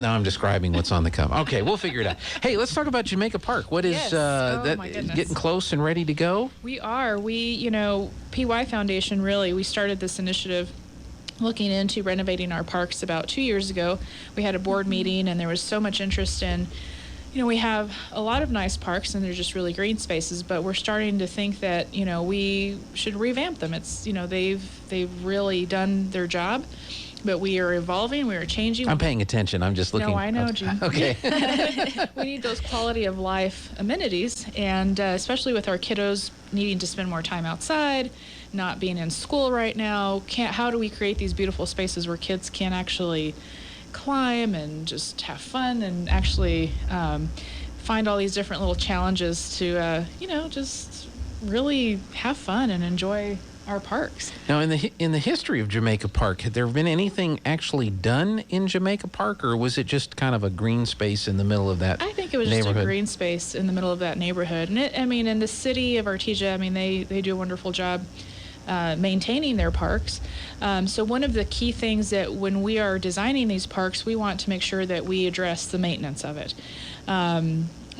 Now I'm describing what's on the cup. Okay, we'll figure it out. Hey, let's talk about Jamaica Park. What is Yes. Oh, my goodness. getting close and ready to go? We are. PY Foundation, really, we started this initiative looking into renovating our parks about 2 years ago. We had a board meeting, and there was so much interest in, we have a lot of nice parks, and they're just really green spaces, but we're starting to think that, we should revamp them. It's, they've really done their job. But we are evolving, we are changing. I'm paying attention. I'm just looking. No, I know, Gene. Okay. We need those quality of life amenities, and especially with our kiddos needing to spend more time outside, not being in school right now. How do we create these beautiful spaces where kids can actually climb and just have fun and actually find all these different little challenges to, just really have fun and enjoy our parks. Now, in the history of Jamaica Park, had there been anything actually done in Jamaica Park, or was it just kind of a green space in the middle of that I think it was just a green space in the middle of that neighborhood. And in the city of Artesia, they do a wonderful job maintaining their parks. So one of the key things that when we are designing these parks, we want to make sure that we address the maintenance of it.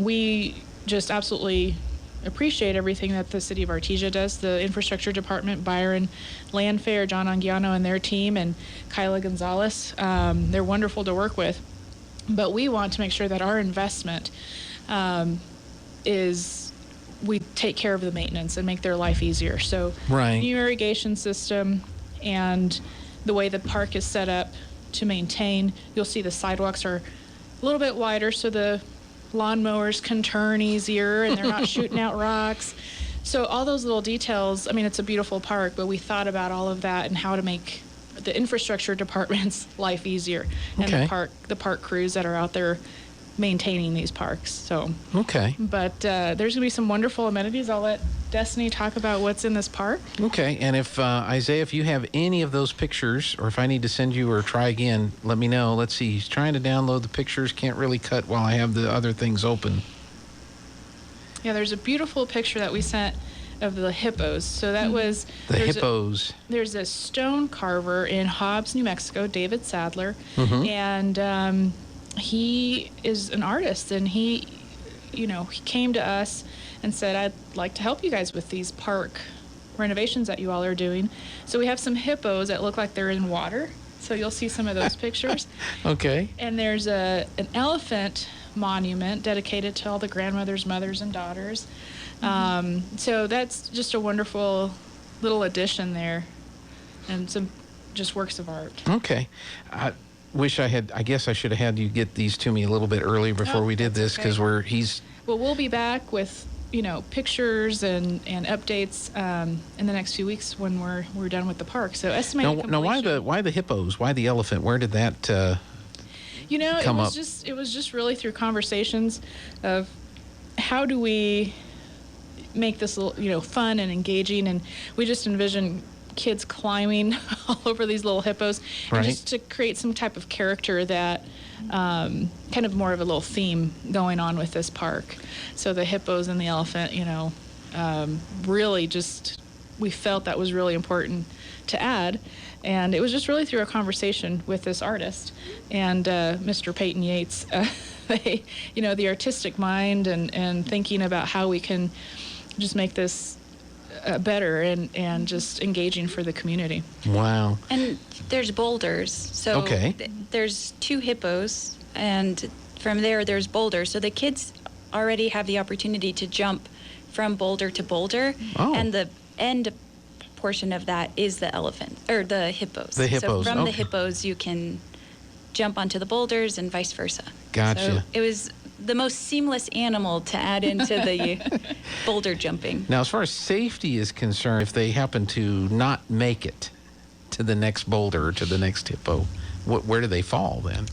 We just absolutely appreciate everything that the city of Artesia does. The infrastructure department, Byron Landfair, John Anguiano and their team, and Kyla Gonzalez, they're wonderful to work with. But we want to make sure that our investment is we take care of the maintenance and make their life easier. So right. New irrigation system and the way the park is set up to maintain. You'll see the sidewalks are a little bit wider so the lawnmowers can turn easier and they're not shooting out rocks. So all those little details, it's a beautiful park, but we thought about all of that and how to make the infrastructure department's life easier and the park crews that are out there maintaining these parks. So okay. But there's going to be some wonderful amenities. I'll let Destiny talk about what's in this park. Okay, and if Isaiah, if you have any of those pictures, or if I need to send you or try again, let me know. Let's see. He's trying to download the pictures. Can't really cut while I have the other things open. Yeah, there's a beautiful picture that we sent of the hippos. So that was the hippos. There's a stone carver in Hobbs, New Mexico, David Sadler, and he is an artist, and he came to us and said, I'd like to help you guys with these park renovations that you all are doing. So we have some hippos that look like they're in water. So you'll see some of those pictures. Okay. And there's an elephant monument dedicated to all the grandmothers, mothers, and daughters. So that's just a wonderful little addition there, and some just works of art. Okay. I guess I should have had you get these to me a little bit earlier before we did this, because we'll be back with pictures and updates in the next few weeks when we're done with the park. So estimated completion. Now why the hippos? Why the elephant? Where did that come up? It was just really through conversations of how do we make this fun and engaging, and we just envision kids climbing all over these little hippos, and just to create some type of character that kind of more of a little theme going on with this park. So the hippos and the elephant, really just, we felt that was really important to add. And it was just really through a conversation with this artist and Mr. Peyton Yates, the artistic mind and thinking about how we can just make this better and just engaging for the community. Wow. And there's boulders. So there's 2 hippos, and from there's boulders. So the kids already have the opportunity to jump from boulder to boulder. Oh. And the end portion of that is the elephant, or the hippos. The hippos. So from the hippos, you can jump onto the boulders and vice versa. Gotcha. So it was the most seamless animal to add into the boulder jumping. Now, as far as safety is concerned, if they happen to not make it to the next boulder or to the next hippo, where do they fall then?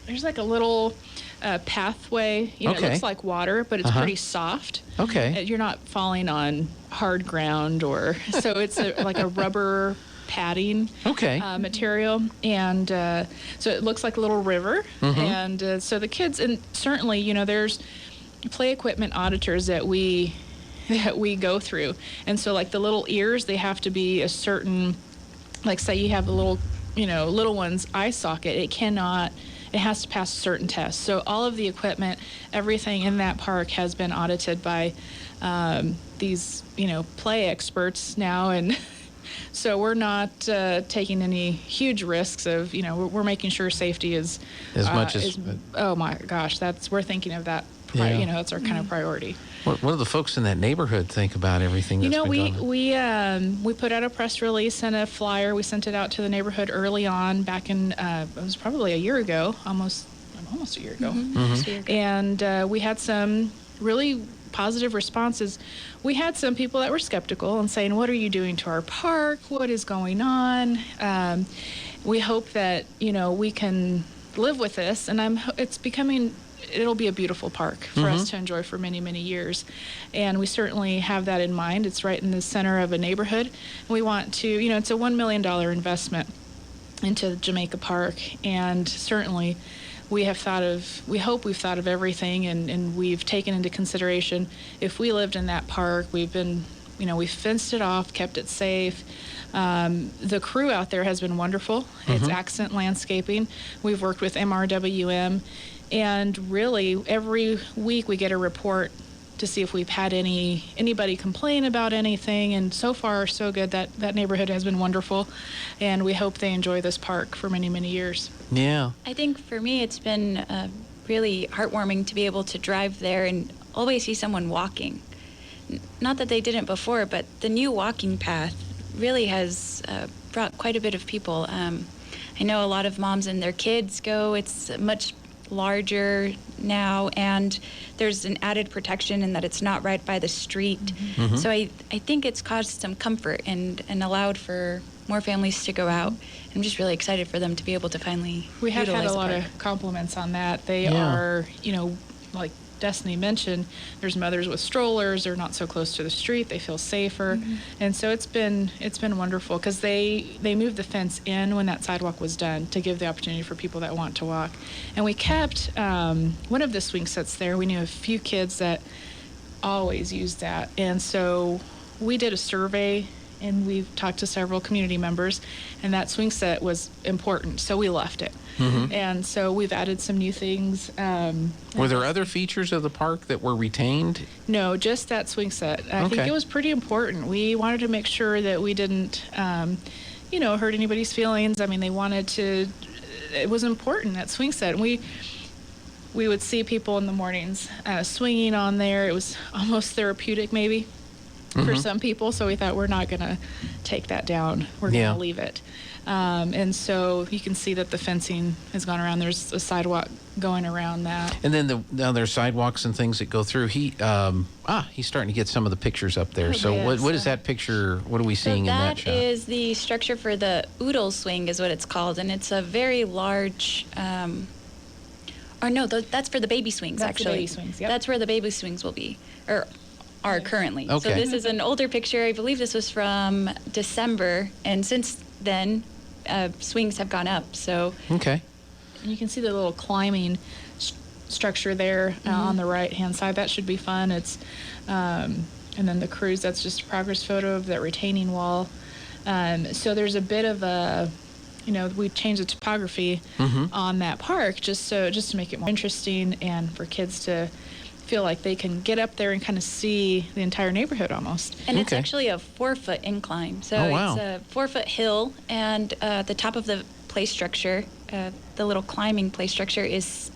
There's like a little pathway. It looks like water, but it's pretty soft. Okay. You're not falling on hard ground, so it's like a rubber padding material, and so it looks like a little river. And so the kids, and certainly there's play equipment auditors that we go through, and so like the little ears, they have to be a certain, like say you have a little little one's eye socket, it it has to pass certain tests. So all of the equipment, everything in that park has been audited by these, play experts now, and so we're not taking any huge risks of, we're making sure safety is as much as. Oh my gosh, we're thinking of that. That's our kind of priority. What do the folks in that neighborhood think about everything that's been going on? We put out a press release and a flyer. We sent it out to the neighborhood early on, back in it was probably a year ago, almost a year ago. And we had some really positive responses. We had some people that were skeptical and saying, "What are you doing to our park? What is going on?" We hope that we can live with this, and it'll be a beautiful park for us to enjoy for many, many years. And we certainly have that in mind. It's right in the center of a neighborhood. We want to, it's a $1 million investment into Jamaica Park. And certainly we hope we've thought of everything, and we've taken into consideration if we lived in that park. We've fenced it off, kept it safe. The crew out there has been wonderful. It's Accent Landscaping. We've worked with MRWM. And really, every week we get a report to see if we've had anybody complain about anything. And so far, so good. That neighborhood has been wonderful. And we hope they enjoy this park for many, many years. Yeah. I think for me, it's been really heartwarming to be able to drive there and always see someone walking. Not that they didn't before, but the new walking path really has brought quite a bit of people. I know a lot of moms and their kids go. It's much larger now, and there's an added protection in that it's not right by the street. So I think it's caused some comfort and allowed for more families to go out. I'm just really excited for them to be able to finally We have had a lot park. of compliments on that. They are, like Destiny mentioned, there's mothers with strollers. They're not so close to the street. They feel safer. And so it's been wonderful, because they moved the fence in when that sidewalk was done to give the opportunity for people that want to walk. And we kept one of the swing sets there. We knew a few kids that always used that. And so we did a survey, and we've talked to several community members, and that swing set was important, so we left it. And so we've added some new things. Were there other features of the park that were retained? No, just that swing set. I think it was pretty important. We wanted to make sure that we didn't, hurt anybody's feelings. I mean, it was important, that swing set. And we would see people in the mornings swinging on there. It was almost therapeutic, maybe, for some people. So we thought, we're not going to take that down. We're going to leave it. And so you can see that the fencing has gone around. There's a sidewalk going around that. And then now there's sidewalks and things that go through. He's starting to get some of the pictures up there. So what is that picture? What are we seeing in that shot? That is the structure for the oodle swing, is what it's called, and it's a very large. That's for the baby swings. That's actually, the baby swings. Yep. That's where the baby swings will be, or are currently. Okay. So this is an older picture. I believe this was from December, and since then, swings have gone up. So okay. And you can see the little climbing structure there on the right-hand side. That should be fun. It's and then the cruise. That's just a progress photo of that retaining wall. So there's a bit of a, we changed the topography on that park just to make it more interesting and for kids to feel like they can get up there and kind of see the entire neighborhood almost. And it's actually a 4-foot incline. So it's a 4-foot hill, and the top of the play structure, the little climbing play structure is,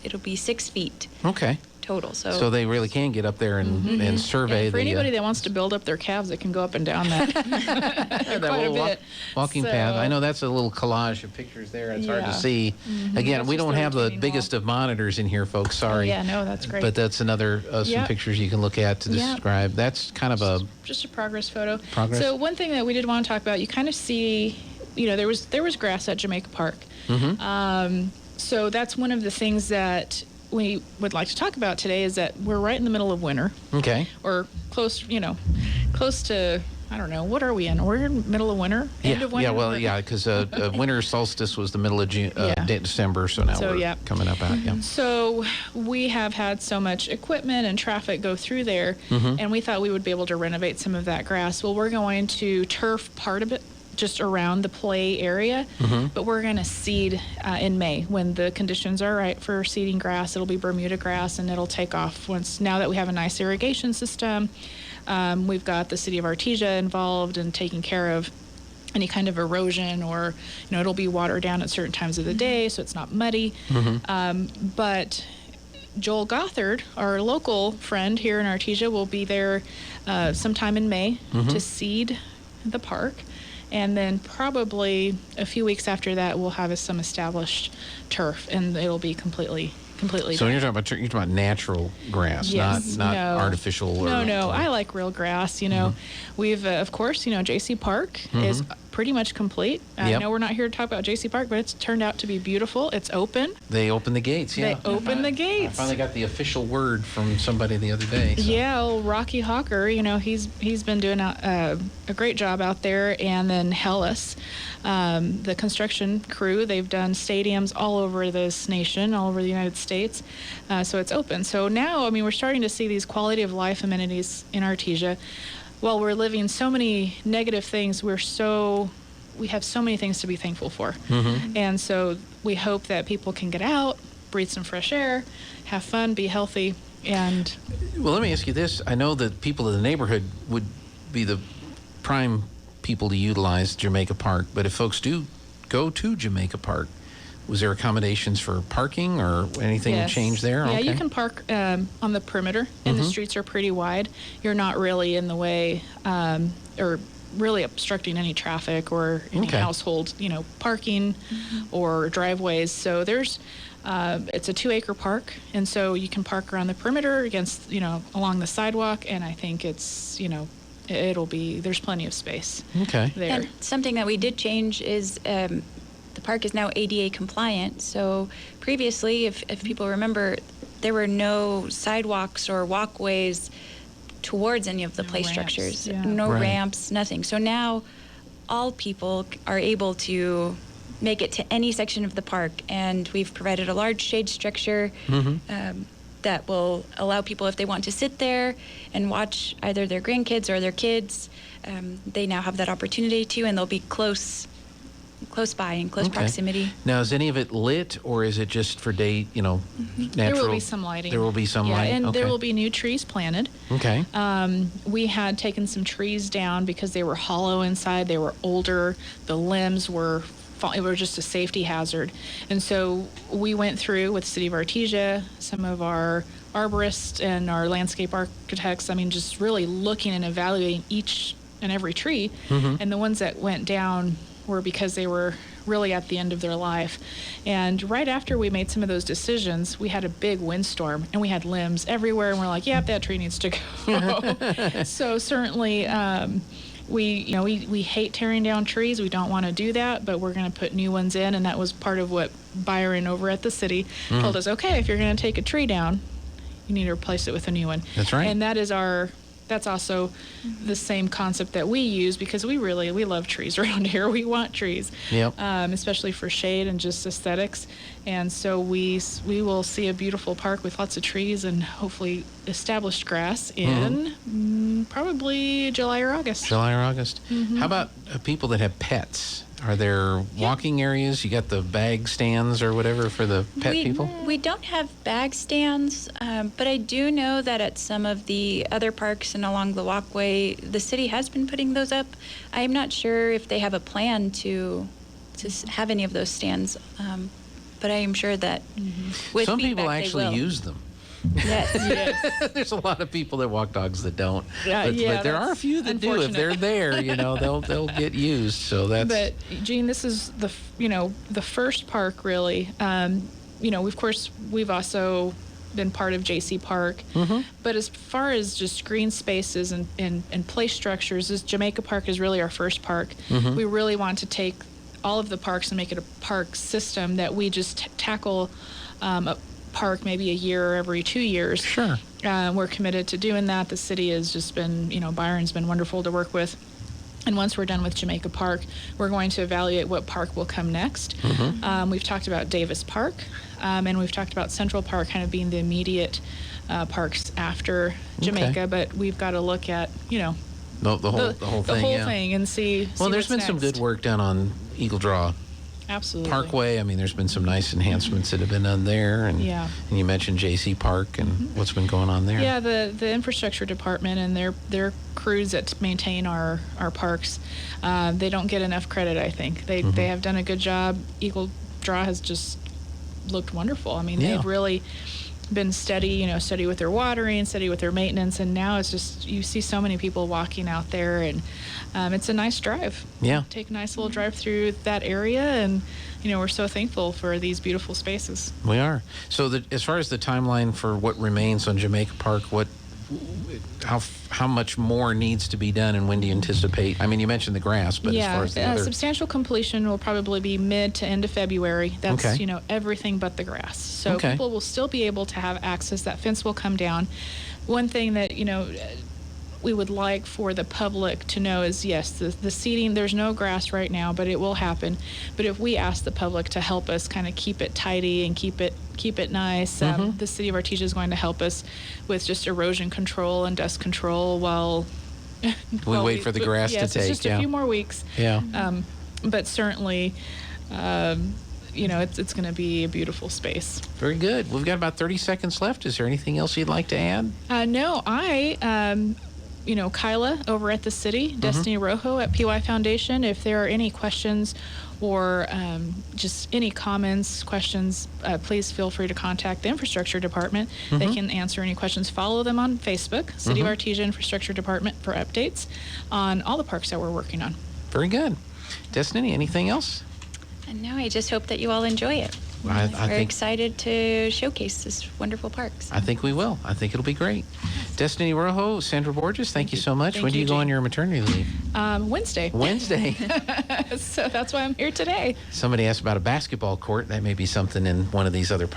it'll be 6 feet. Okay. Total. So they really can get up there and survey. And for anybody that wants to build up their calves, it can go up and down that. That quite a bit. Walking path. I know that's a little collage of pictures there. It's hard to see. Again, That's we just don't the have the retaining biggest wall. of monitors in here, folks. Sorry. That's great. But that's another some pictures you can look at to describe. That's kind of just a progress photo. Progress. So one thing that we did want to talk about, you kind of see, there was grass at Jamaica Park. So that's one of the things that we would like to talk about today, is that we're right in the middle of winter. Okay. Or close to, I don't know, what are we in? We're in the middle of winter? End of winter? Because winter solstice was the middle of December, so now we're coming up out. So we have had so much equipment and traffic go through there, and we thought we would be able to renovate some of that grass. Well, we're going to turf part of it just around the play area. But we're going to seed in May when the conditions are right for seeding grass. It'll be Bermuda grass, and it'll take off now that we have a nice irrigation system. We've got the city of Artesia involved in taking care of any kind of erosion, or it'll be watered down at certain times of the day so it's not muddy. But Joel Gothard, our local friend here in Artesia, will be there sometime in May to seed the park. And then probably a few weeks after that, we'll have some established turf, and it'll be completely So done. you're talking about natural grass, Yes, not no. artificial. No. I like real grass. We've of course, JC Park is pretty much complete. I know we're not here to talk about JC Park, but it's turned out to be beautiful. It's open. They opened the gates. Yeah, They opened the gates. I finally got the official word from somebody the other day. So. Yeah, old Rocky Hawker. He's been doing a great job out there, and then Hellas, the construction crew. They've done stadiums all over this nation, all over the United States. So it's open. So now, we're starting to see these quality of life amenities in Artesia. While we're living so many negative things, we have so many things to be thankful for. And so we hope that people can get out, breathe some fresh air, have fun, be healthy. And well, let me ask you this. I know that people in the neighborhood would be the prime people to utilize Jamaica Park, but if folks do go to Jamaica Park, was there accommodations for parking or anything yes. changed there? Yeah, okay. You can park on the perimeter, and the streets are pretty wide. You're not really in the way or really obstructing any traffic or any household, parking or driveways. So there's it's a 2-acre park, and so you can park around the perimeter against, along the sidewalk, and I think it's, there's plenty of space there. And something that we did change is the park is now ADA compliant. So previously, if people remember, there were no sidewalks or walkways towards any of the play structures. Yeah. No ramps, nothing. So now all people are able to make it to any section of the park, and we've provided a large shade structure that will allow people, if they want to sit there and watch either their grandkids or their kids, they now have that opportunity to, and they'll be close by, in close proximity. Now, is any of it lit, or is it just for day, natural? There will be some lighting. There will be some light. And there will be new trees planted. Okay. We had taken some trees down because they were hollow inside. They were older. The limbs were just a safety hazard. And so we went through with City of Artesia, some of our arborists and our landscape architects, just really looking and evaluating each and every tree. And the ones that went down were because they were really at the end of their life. And right after we made some of those decisions, we had a big windstorm, and we had limbs everywhere, and we're like, yep, that tree needs to go. So certainly we hate tearing down trees. We don't want to do that, but we're going to put new ones in, and that was part of what Byron over at the city told us. Okay, if you're going to take a tree down, you need to replace it with a new one. That's right. And that's also the same concept that we use, because we love trees around here. We want trees, especially for shade and just aesthetics. And so we will see a beautiful park with lots of trees and hopefully established grass in probably July or August. How about people that have pets? Are there walking areas? You got the bag stands or whatever for the pet people? We don't have bag stands, but I do know that at some of the other parks and along the walkway, the city has been putting those up. I'm not sure if they have a plan to have any of those stands, but I am sure that with some feedback, people actually they will. use them. Yes. There's a lot of people that walk dogs that don't. Yeah, but there are a few that do. If they're there, they'll get used. So that's. But Jean, this is the first park really. Of course, we've also been part of JC Park. But as far as just green spaces and play structures, Jamaica Park is really our first park. We really want to take all of the parks and make it a park system that we just tackle a park maybe a year or every 2 years. Sure. We're committed to doing that. The city has just been, Byron's been wonderful to work with. And once we're done with Jamaica Park, we're going to evaluate what park will come next. We've talked about Davis Park, and we've talked about Central Park kind of being the immediate parks after Jamaica, but we've got to look at, The whole thing. The whole yeah. thing, and see. Well, see there's what's been some next. good work done on Eagle Draw Absolutely. Parkway. I mean, there's been some nice enhancements that have been done there, and Yeah. and you mentioned JC Park and what's been going on there. Yeah, the infrastructure department and their crews that maintain our parks, they don't get enough credit. I think they have done a good job. Eagle Draw has just looked wonderful. I mean, Yeah. they've really been steady with their watering, steady with their maintenance, and now it's just you see so many people walking out there, and it's a nice drive. Yeah. Take a nice little drive through that area, and we're so thankful for these beautiful spaces. We are. So as far as the timeline for what remains on Jamaica Park, how much more needs to be done, and when do you anticipate? I mean, you mentioned the grass, but as far as the other... substantial completion will probably be mid to end of February. That's, Okay. Everything but the grass. So Okay. people will still be able to have access. That fence will come down. One thing that, we would like for the public to know is, yes, the seating, there's no grass right now, but it will happen. But if we ask the public to help us kind of keep it tidy and keep it nice, the city of Artesia is going to help us with just erosion control and dust control while we wait for the grass to take. It's just a few more weeks. Yeah. But certainly, it's going to be a beautiful space. Very good. We've got about 30 seconds left. Is there anything else you'd like to add? No, Kyla over at the city, Destiny Rojo at PY Foundation. If there are any questions or just any comments, questions, please feel free to contact the infrastructure department. They can answer any questions. Follow them on Facebook, City of Artesia Infrastructure Department, for updates on all the parks that we're working on. Very good. Destiny, anything else? And no, I just hope that you all enjoy it. I We're think excited to showcase this wonderful parks. I think we will. I think it'll be great. Destiny Rojo, Sandra Borges, thank you so much. Thank When do you, you go on Jane. your maternity leave? Wednesday. Wednesday. So that's why I'm here today. Somebody asked about a basketball court. That may be something in one of these other parks.